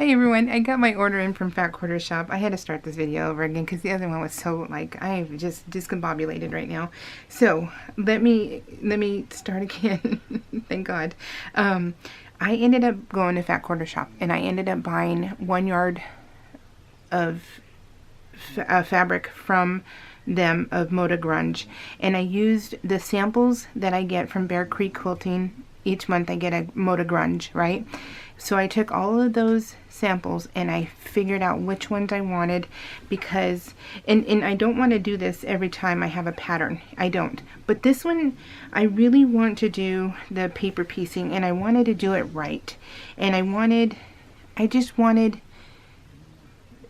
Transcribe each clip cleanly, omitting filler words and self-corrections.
Hi everyone, I got my order in from Fat Quarter Shop. I had to start this video over again because the other one was so, like, I'm just discombobulated right now. So let me start again. Thank God. I ended up going to Fat Quarter Shop and I ended up buying 1 yard of fabric from them of Moda Grunge, and I used the samples that I get from Bear Creek Quilting. Each month I get a Moda Grunge, right? So I took all of those samples and I figured out which ones I wanted, because and I don't want to do this every time I have a pattern. I don't. But this one I really want to do the paper piecing, and I wanted to do it right. And I just wanted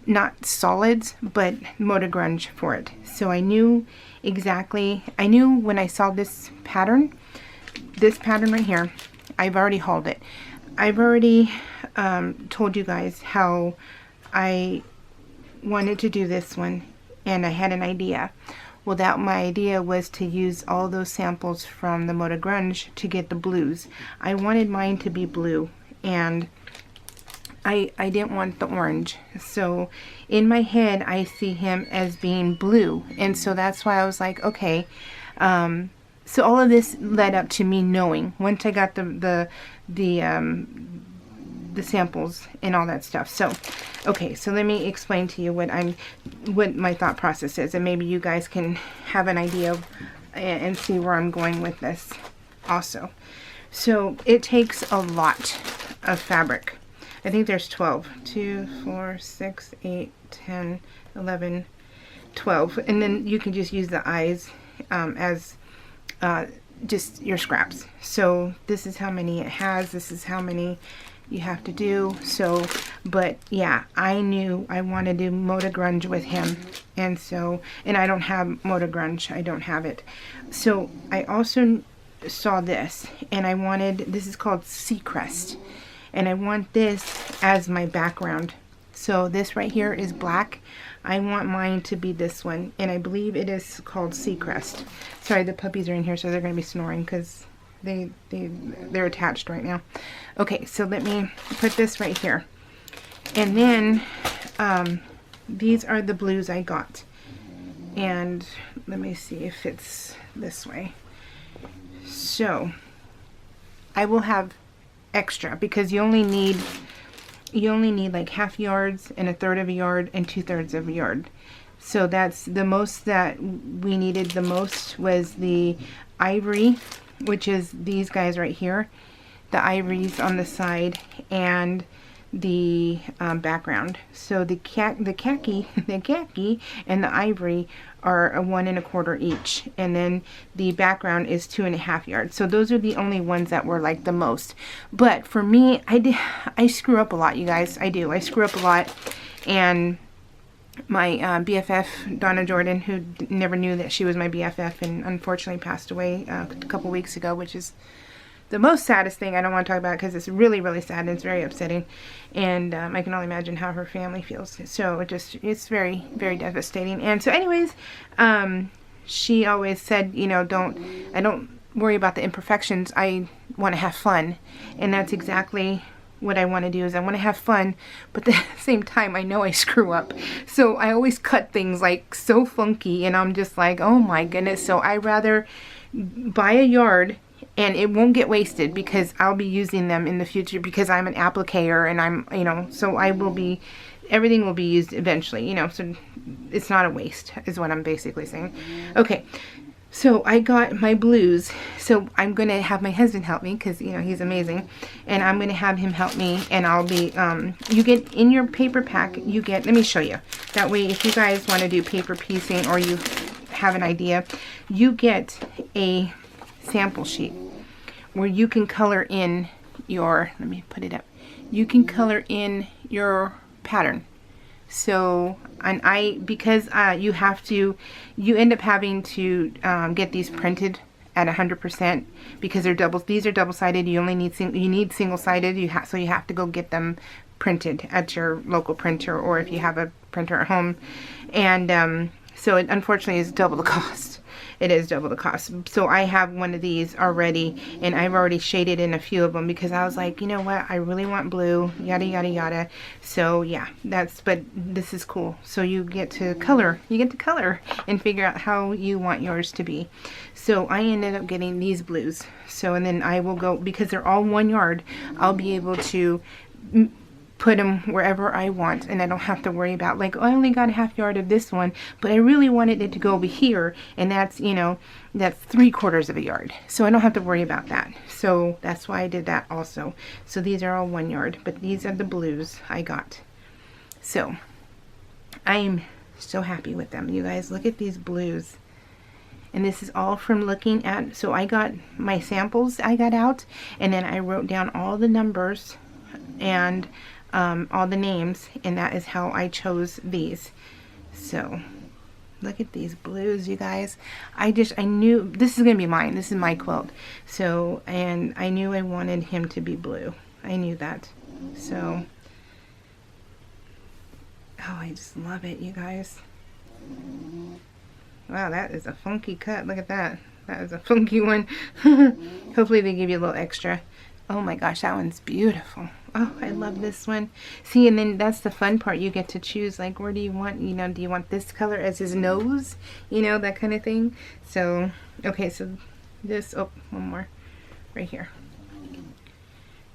not solids, but Moda Grunge for it. So I knew exactly, I knew when I saw this pattern right here, I've already hauled it. I've already told you guys how I wanted to do this one, and I had an idea. Well, my idea was to use all those samples from the Moda Grunge to get the blues. I wanted mine to be blue, and I didn't want the orange. So in my head I see him as being blue, and so that's why I was like, okay. So all of this led up to me knowing, once I got the samples and all that stuff. So okay, so let me explain to you what my thought process is, and maybe you guys can have an idea and see where I'm going with this also. So it takes a lot of fabric. I think there's 12. 2, 4, 6, 8, 10, 11, 12. And then you can just use the eyes as just your scraps. So this is how many it has. This is how many you have to do. So, but yeah, I knew I wanted to do Moda Grunge with him. And so, and I don't have Moda Grunge. I don't have it. So I also saw this, and I wanted, this is called Seacrest. And I want this as my background. So this right here is black. I want mine to be this one, and I believe it is called Seacrest. Sorry, the puppies are in here, so they're going to be snoring because they're attached right now. Okay, so let me put this right here. And then these are the blues I got. And let me see if it's this way. So I will have extra, because you only need like half yards and a third of a yard and 2/3 of a yard. So that's the most that we needed. The most was the ivory, which is these guys right here, the ivories on the side, and the background. So the khaki and the ivory are a 1 1/4 each, and then the background is 2 1/2 yards. So those are the only ones that were like the most. But for me, I screw up a lot, you guys. I screw up a lot. And my BFF Donna Jordan, who never knew that she was my BFF and unfortunately passed away a couple weeks ago, which is the most saddest thing. I don't want to talk about it because it's really, really sad and it's very upsetting. And I can only imagine how her family feels. So it's very, very devastating. And so anyways, she always said, you know, I don't worry about the imperfections. I want to have fun. And that's exactly what I want to do, is I want to have fun, but at the same time I know I screw up. So I always cut things like so funky, and I'm just like, oh my goodness. So I rather buy a yard, and it won't get wasted because I'll be using them in the future, because I'm an applicator, and I'm, you know, so I will be, everything will be used eventually, you know, so it's not a waste is what I'm basically saying. Okay, so I got my blues. So I'm going to have my husband help me because, you know, he's amazing, and I'm going to have him help me, and I'll be, you get in your paper pack, you get, let me show you. That way, if you guys want to do paper piecing or you have an idea, you get a sample sheet where you can color in your, let me put it up, you can color in your pattern. So, and because you end up having to get these printed at 100% because these are double-sided. You only need single-sided. So you have to go get them printed at your local printer, or if you have a printer at home. And so it unfortunately is double the cost. It is double the cost. So I have one of these already, and I've already shaded in a few of them because I was like, you know what, I really want blue, yada yada yada. So yeah, but this is cool. So you get to color and figure out how you want yours to be. So I ended up getting these blues. So, and then I will go, because they're all 1 yard, I'll be able to put them wherever I want, and I don't have to worry about, like, oh, I only got a half yard of this one, but I really wanted it to go over here, and that's, you know, that's 3/4 of a yard. So I don't have to worry about that. So that's why I did that also. So these are all 1 yard, but these are the blues I got. So I'm so happy with them. You guys, look at these blues. And this is all from looking at, so I got my samples I got out, and then I wrote down all the numbers and all the names, and that is how I chose these. So look at these blues, you guys. I knew this is gonna be mine. This is my quilt. So, and I knew I wanted him to be blue. I knew that. So, oh, I just love it, you guys. Wow, that is a funky cut. Look at that. That is a funky one. Hopefully they give you a little extra. Oh my gosh, that one's beautiful. Oh, I love this one. See, and then that's the fun part. You get to choose, like, where do you want, you know, do you want this color as his nose? You know, that kind of thing. So, okay, so this, oh, one more right here.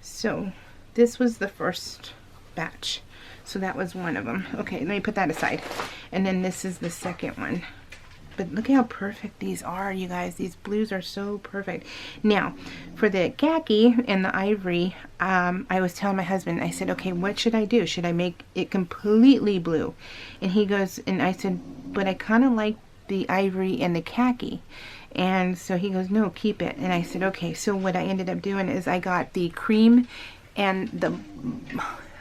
So, this was the first batch. So that was one of them. Okay, let me put that aside. And then this is the second one. But look how perfect these are, you guys. These blues are so perfect. Now, for the khaki and the ivory, I was telling my husband, I said, okay, what should I do? Should I make it completely blue? And he goes, and I said, but I kind of like the ivory and the khaki. And so he goes, no, keep it. And I said, okay. So what I ended up doing is I got the cream and the,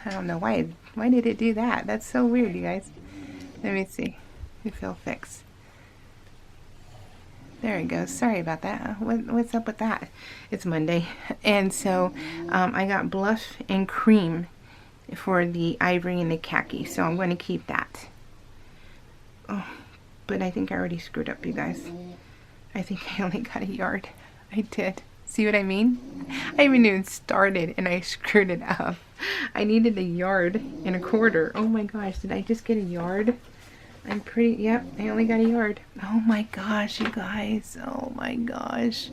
I don't know why did it do that? That's so weird, you guys. Let me see if it'll fix. There it goes. Sorry about that. What's up with that? It's Monday. And so I got bluff and cream for the ivory and the khaki. So I'm going to keep that. Oh, but I think I already screwed up, you guys. I think I only got a yard. I did. See what I mean? I haven't even started and I screwed it up. I needed 1.25 yards. Oh my gosh, did I just get a yard? I'm pretty, yep, I only got a yard. Oh my gosh, you guys. Oh my gosh.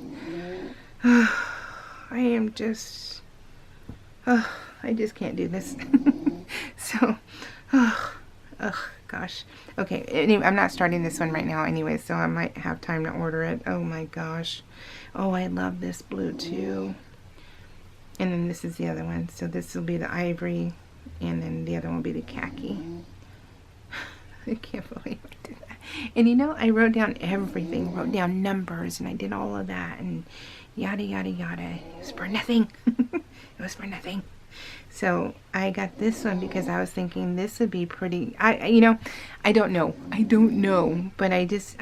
I am just, I just can't do this. So, gosh. Okay, anyway, I'm not starting this one right now anyway, so I might have time to order it. Oh my gosh. Oh, I love this blue too. And then this is the other one. So this will be the ivory, and then the other one will be the khaki. I can't believe I did that. And you know, I wrote down everything, wrote down numbers, and I did all of that, and yada yada yada. It was for nothing. It was for nothing. So I got this one because I was thinking this would be pretty. You know, I don't know, but I just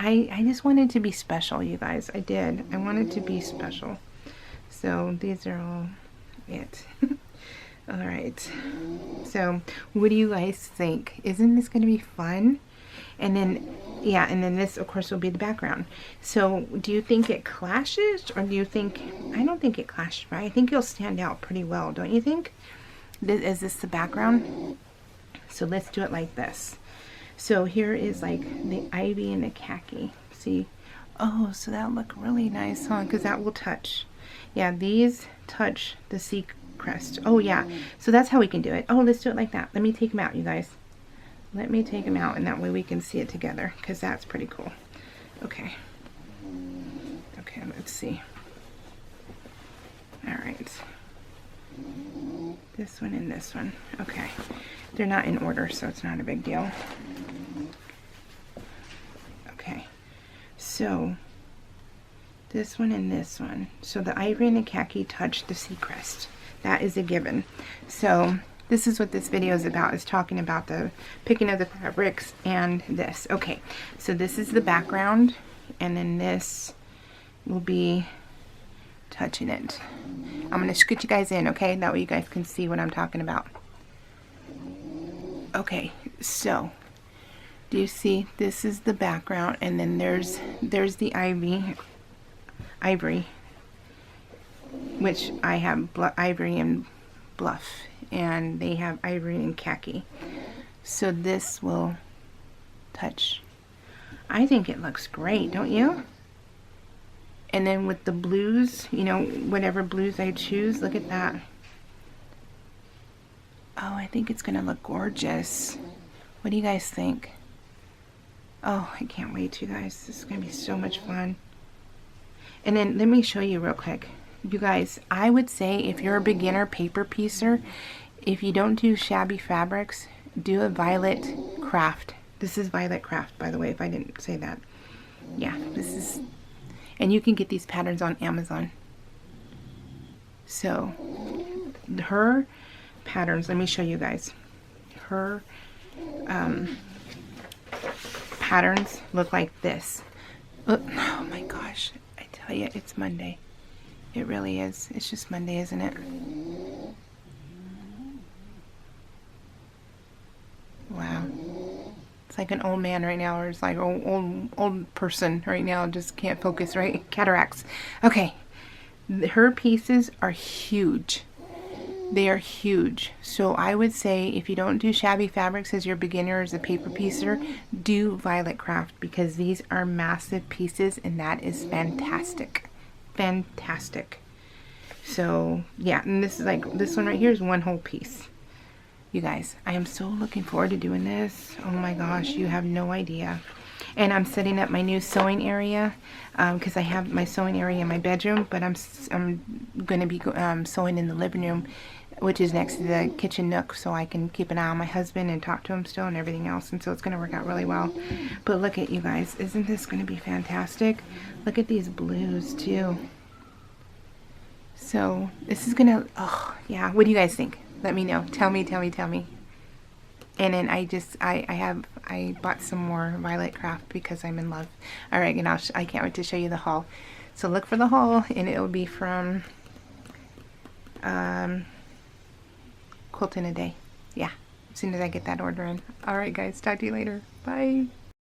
wanted to be special, you guys. I did. I wanted to be special. So these are all it. All right, so what do you guys think? Isn't this going to be fun? And then, yeah, and then this, of course, will be the background. So do you think it clashes, or do you think, I don't think it clashes, right? I think you'll stand out pretty well, don't you think? Is this the background? So let's do it like this. So here is like the ivy and the khaki. See? Oh, so that'll look really nice, huh? Because that will touch. Yeah, these touch the sea crest. Oh yeah, so that's how we can do it. Oh, let's do it like that. Let me take them out, you guys. Let me take them out, and that way we can see it together, because that's pretty cool. Okay. Okay, let's see. All right. This one and this one. Okay. They're not in order, so it's not a big deal. Okay. So this one and this one. So the ivory and the khaki touch the sea crest. That is a given. So this is what this video is about, is talking about the picking of the fabrics and this. Okay, so this is the background, and then this will be touching it. I'm going to scoot you guys in, okay? That way you guys can see what I'm talking about. Okay, so Do you see? This is the background, and then there's the ivory, which I have ivory and bluff, and they have ivory and khaki. So this will touch. I think it looks great, don't you? And then with the blues, you know, whatever blues I choose, look at that. Oh, I think it's gonna look gorgeous. What do you guys think? Oh, I can't wait, you guys. This is gonna be so much fun. And then let me show you real quick. You guys, I would say if you're a beginner paper piecer, if you don't do shabby fabrics, do a Violet Craft. This is Violet Craft, by the way, if I didn't say that. Yeah, this is, and you can get these patterns on Amazon. So, her patterns, let me show you guys. Her patterns look like this. Oh my gosh, I tell you, it's Monday. It really is. It's just Monday, isn't it? Wow. It's like an old man right now, or it's like an old person right now, just can't focus, right? Cataracts. Okay. Her pieces are huge. They are huge. So I would say if you don't do shabby fabrics as your beginner, as a paper piecer, do Violet Craft, because these are massive pieces and that is fantastic. Fantastic. So yeah, and this is like, this one right here is one whole piece. You guys, I am so looking forward to doing this. Oh my gosh, you have no idea. And I'm setting up my new sewing area because I have my sewing area in my bedroom, but I'm going to be sewing in the living room, which is next to the kitchen nook, so I can keep an eye on my husband and talk to him still and everything else. And so it's going to work out really well. But look at you guys. Isn't this going to be fantastic? Look at these blues too. So this is going to, oh yeah. What do you guys think? Let me know. Tell me. And then I bought some more Violet Craft because I'm in love. All right, and I can't wait to show you the haul. So look for the haul, and it will be from Quilt in a Day. Yeah, as soon as I get that order in. All right, guys, talk to you later. Bye.